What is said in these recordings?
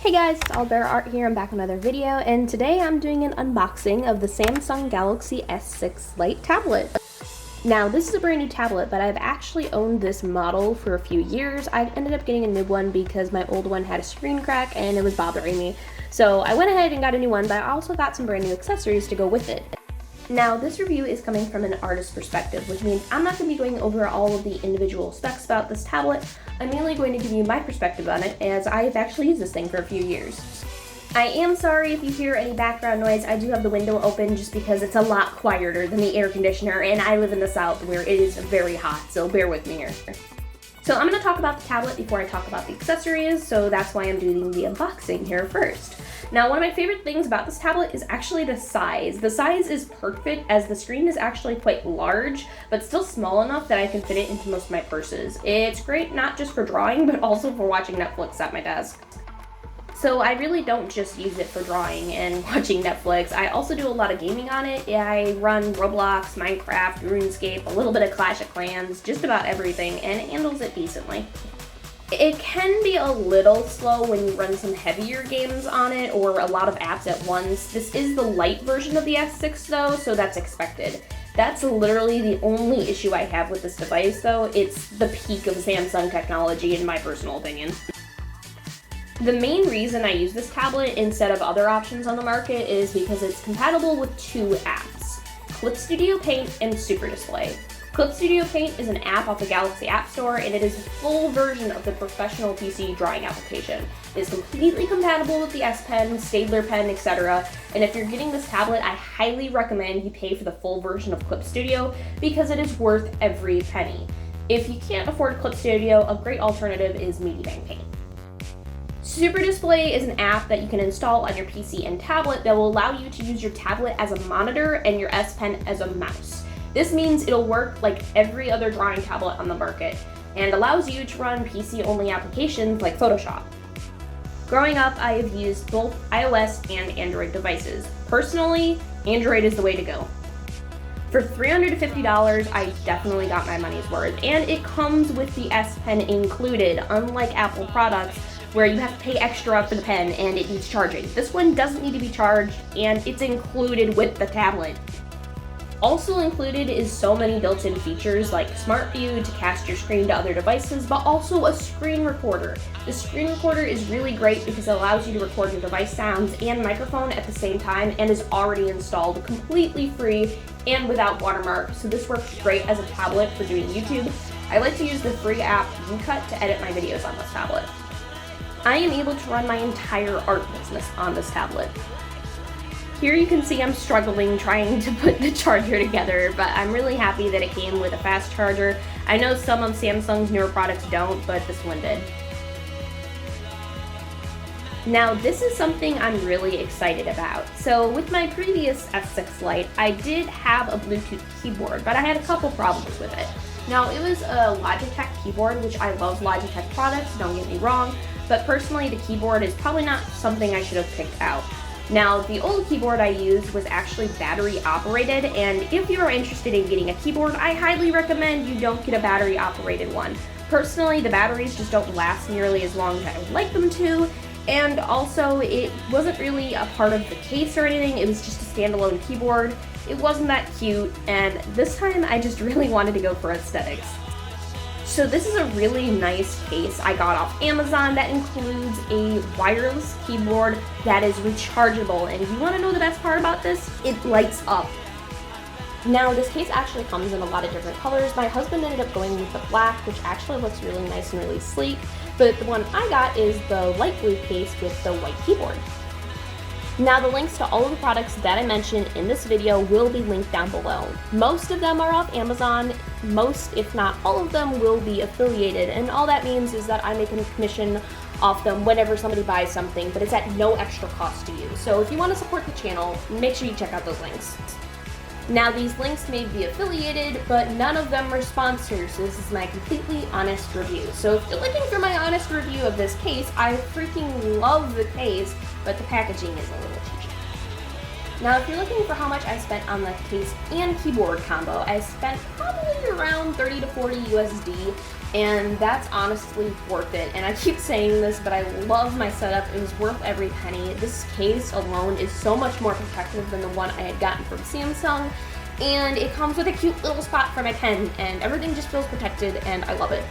Hey guys, it's Bear Art here. I'm back with another video, and today I'm doing an unboxing of the Samsung Galaxy S6 Lite tablet. Now, this is a brand new tablet, but I've actually owned this model for a few years. I ended up getting a new one because my old one had a screen crack and it was bothering me. So I went ahead and got a new one, but I also got some brand new accessories to go with it. Now, this review is coming from an artist perspective, which means I'm not going to be going over all of the individual specs about this tablet. I'm mainly going to give you my perspective on it, as I've actually used this thing for a few years. I am sorry if you hear any background noise. I do have the window open just because it's a lot quieter than the air conditioner, and I live in the south where it is very hot, so bear with me here. So I'm going to talk about the tablet before I talk about the accessories, so that's why I'm doing the unboxing here first. Now, one of my favorite things about this tablet is actually the size. The size is perfect, as the screen is actually quite large, but still small enough that I can fit it into most of my purses. It's great not just for drawing, but also for watching Netflix at my desk. So I really don't just use it for drawing and watching Netflix. I also do a lot of gaming on it. I run Roblox, Minecraft, RuneScape, a little bit of Clash of Clans, just about everything, and it handles it decently. It can be a little slow when you run some heavier games on it or a lot of apps at once. This is the Lite version of the S6 though, so that's expected. That's literally the only issue I have with this device though. It's the peak of Samsung technology in my personal opinion. The main reason I use this tablet instead of other options on the market is because it's compatible with two apps, Clip Studio Paint and Super Display. Clip Studio Paint is an app off the Galaxy App Store, and it is a full version of the professional PC drawing application. It is completely compatible with the S Pen, Staedtler Pen, etc. And if you're getting this tablet, I highly recommend you pay for the full version of Clip Studio because it is worth every penny. If you can't afford Clip Studio, a great alternative is Bang Paint. Super Display is an app that you can install on your PC and tablet that will allow you to use your tablet as a monitor and your S Pen as a mouse. This means it'll work like every other drawing tablet on the market and allows you to run PC-only applications like Photoshop. Growing up, I have used both iOS and Android devices. Personally, Android is the way to go. For $350, I definitely got my money's worth, and it comes with the S Pen included, unlike Apple products where you have to pay extra for the pen and it needs charging. This one doesn't need to be charged, and it's included with the tablet. Also included is so many built-in features like Smart View to cast your screen to other devices, but also a screen recorder. The screen recorder is really great because it allows you to record your device sounds and microphone at the same time and is already installed completely free and without watermark, so this works great as a tablet for doing YouTube. I like to use the free app YouCut to edit my videos on this tablet. I am able to run my entire art business on this tablet. Here you can see I'm struggling trying to put the charger together, but I'm really happy that it came with a fast charger. I know some of Samsung's newer products don't, but this one did. Now, this is something I'm really excited about. So with my previous S6 Lite, I did have a Bluetooth keyboard, but I had a couple problems with it. Now, it was a Logitech keyboard, which I love Logitech products, don't get me wrong, but personally the keyboard is probably not something I should have picked out. Now, the old keyboard I used was actually battery operated, and if you are interested in getting a keyboard, I highly recommend you don't get a battery operated one. Personally, the batteries just don't last nearly as long as I would like them to, and also it wasn't really a part of the case or anything, it was just a standalone keyboard. It wasn't that cute, and this time I just really wanted to go for aesthetics. So this is a really nice case I got off Amazon that includes a wireless keyboard that is rechargeable, and you want to know the best part about this? It lights up. Now, this case actually comes in a lot of different colors. My husband ended up going with the black, which actually looks really nice and really sleek, but the one I got is the light blue case with the white keyboard. Now, the links to all of the products that I mentioned in this video will be linked down below. Most of them are off Amazon. Most, if not all of them, will be affiliated, and all that means is that I make a commission off them whenever somebody buys something, but it's at no extra cost to you. So if you want to support the channel, make sure you check out those links. Now, these links may be affiliated, but none of them are sponsors. This is my completely honest review. So if you're looking for my honest review of this case, I freaking love the case, but the packaging is a little cheap. Now, if you're looking for how much I spent on the case and keyboard combo, I spent probably around 30 to 40 USD, and that's honestly worth it. And I keep saying this, but I love my setup. It was worth every penny. This case alone is so much more protective than the one I had gotten from Samsung, and it comes with a cute little spot for my pen, and everything just feels protected, and I love it.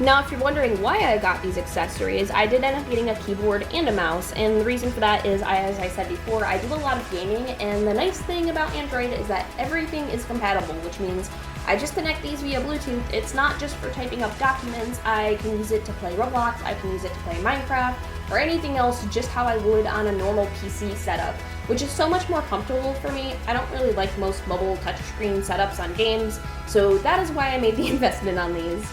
Now, if you're wondering why I got these accessories, I did end up getting a keyboard and a mouse, and the reason for that is, as I said before, I do a lot of gaming, and the nice thing about Android is that everything is compatible, which means I just connect these via Bluetooth. It's not just for typing up documents. I can use it to play Roblox, I can use it to play Minecraft, or anything else just how I would on a normal PC setup, which is so much more comfortable for me. I don't really like most mobile touchscreen setups on games, so that is why I made the investment on these.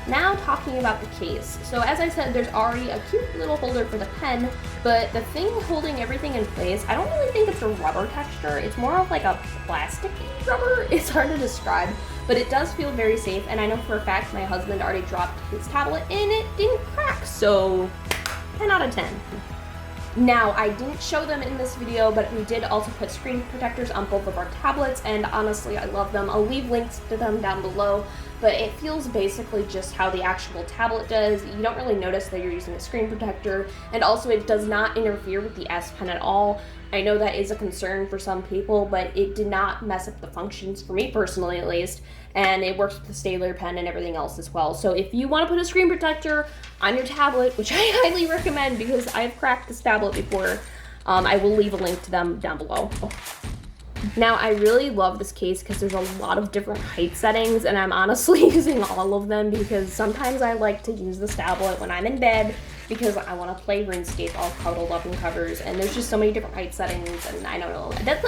Now talking about the case. So as I said, there's already a cute little holder for the pen, but the thing holding everything in place, I don't really think it's a rubber texture. It's more of like a plasticky rubber. It's hard to describe, but it does feel very safe, and I know for a fact my husband already dropped his tablet and it didn't crack, so 10 out of 10. Now, I didn't show them in this video, but we did also put screen protectors on both of our tablets, and honestly, I love them. I'll leave links to them down below, but it feels basically just how the actual tablet does. You don't really notice that you're using a screen protector, and also it does not interfere with the S Pen at all. I know that is a concern for some people, but it did not mess up the functions, for me personally at least, and it works with the Staedtler pen and everything else as well. So if you want to put a screen protector on your tablet, which I highly recommend because I've cracked this tablet before, I will leave a link to them down below. Now, I really love this case because there's a lot of different height settings, and I'm honestly using all of them because sometimes I like to use this tablet when I'm in bed because I want to play RuneScape all cuddled up in covers, and there's just so many different height settings, and I don't know, that's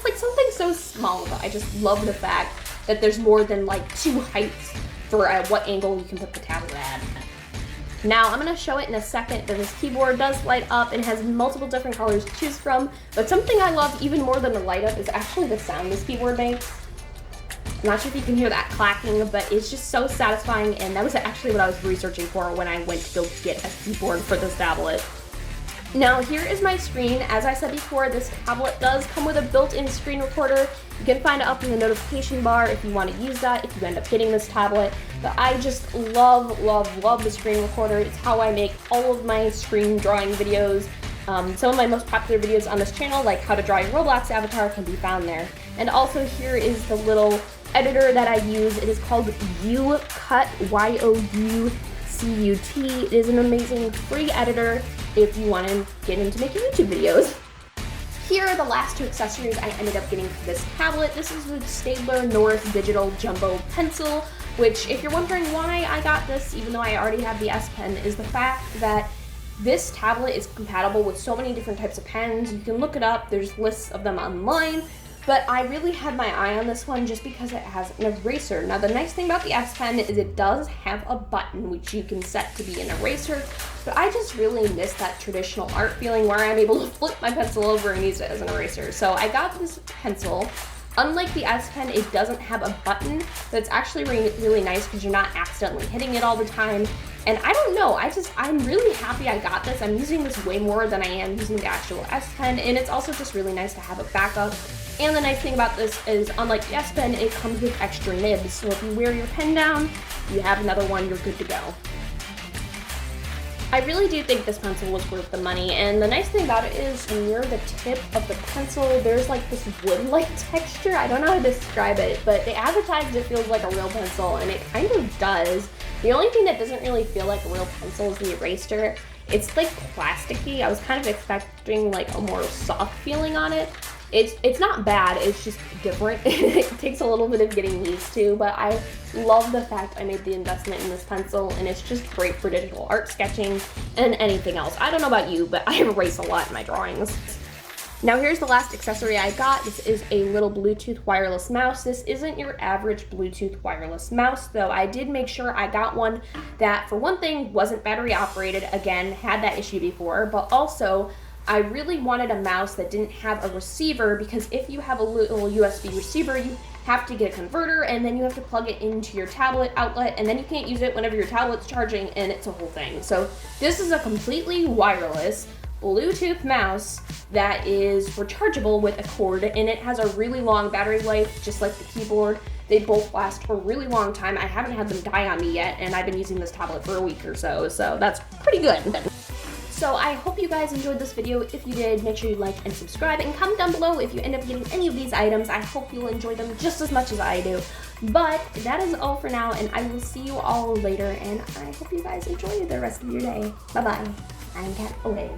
like something so small, but I just love the fact that there's more than like 2 heights for what angle you can put the tablet at. Now, I'm going to show it in a second that this keyboard does light up and has multiple different colors to choose from, but something I love even more than the light up is actually the sound this keyboard makes. I'm not sure if you can hear that clacking, but it's just so satisfying, and that was actually what I was researching for when I went to go get a keyboard for this tablet. Now, here is my screen. As I said before, this tablet does come with a built-in screen recorder. You can find it up in the notification bar if you want to use that, if you end up getting this tablet. But I just love, love, love the screen recorder. It's how I make all of my screen drawing videos. Some of my most popular videos on this channel, like how to draw your Roblox avatar, can be found there. And also here is the little editor that I use. It is called YouCut, Y-O-U-C-U-T. It is an amazing free editor if you want to get into making YouTube videos. Here are the last 2 accessories I ended up getting for this tablet. This is the Staedtler North Digital Jumbo Pencil, which, if you're wondering why I got this, even though I already have the S Pen, is the fact that this tablet is compatible with so many different types of pens. You can look it up, there's lists of them online, but I really had my eye on this one just because it has an eraser. Now, the nice thing about the S Pen is it does have a button which you can set to be an eraser, but I just really miss that traditional art feeling where I'm able to flip my pencil over and use it as an eraser. So I got this pencil. Unlike the S Pen, it doesn't have a button, but it's actually really nice because you're not accidentally hitting it all the time. And I don't know, I'm really happy I got this. I'm using this way more than I am using the actual S Pen, and it's also just really nice to have a backup. And the nice thing about this is, unlike the S Pen, it comes with extra nibs, so if you wear your pen down, you have another one, you're good to go. I really do think this pencil was worth the money, and the nice thing about it is near the tip of the pencil, there's like this wood-like texture. I don't know how to describe it, but they advertised it feels like a real pencil, and it kind of does. The only thing that doesn't really feel like a real pencil is the eraser. It's like plasticky. I was kind of expecting like a more soft feeling on it. It's not bad, it's just different. It takes a little bit of getting used to, but I love the fact I made the investment in this pencil, and it's just great for digital art sketching and anything else. I don't know about you, but I erase a lot in my drawings. Now here's the last accessory I got. This is a little Bluetooth wireless mouse. This isn't your average Bluetooth wireless mouse, though I did make sure I got one that, for one thing, wasn't battery operated. Again, had that issue before, but also I really wanted a mouse that didn't have a receiver, because if you have a little USB receiver, you have to get a converter, and then you have to plug it into your tablet outlet, and then you can't use it whenever your tablet's charging, and it's a whole thing. So this is a completely wireless Bluetooth mouse that is rechargeable with a cord, and it has a really long battery life, just like the keyboard. They both last a really long time. I haven't had them die on me yet, and I've been using this tablet for a week or so that's pretty good. So I hope you guys enjoyed this video. If you did, make sure you like and subscribe, and comment down below if you end up getting any of these items. I hope you'll enjoy them just as much as I do. But that is all for now, and I will see you all later, and I hope you guys enjoy the rest of your day. Bye-bye. I'm Cat away.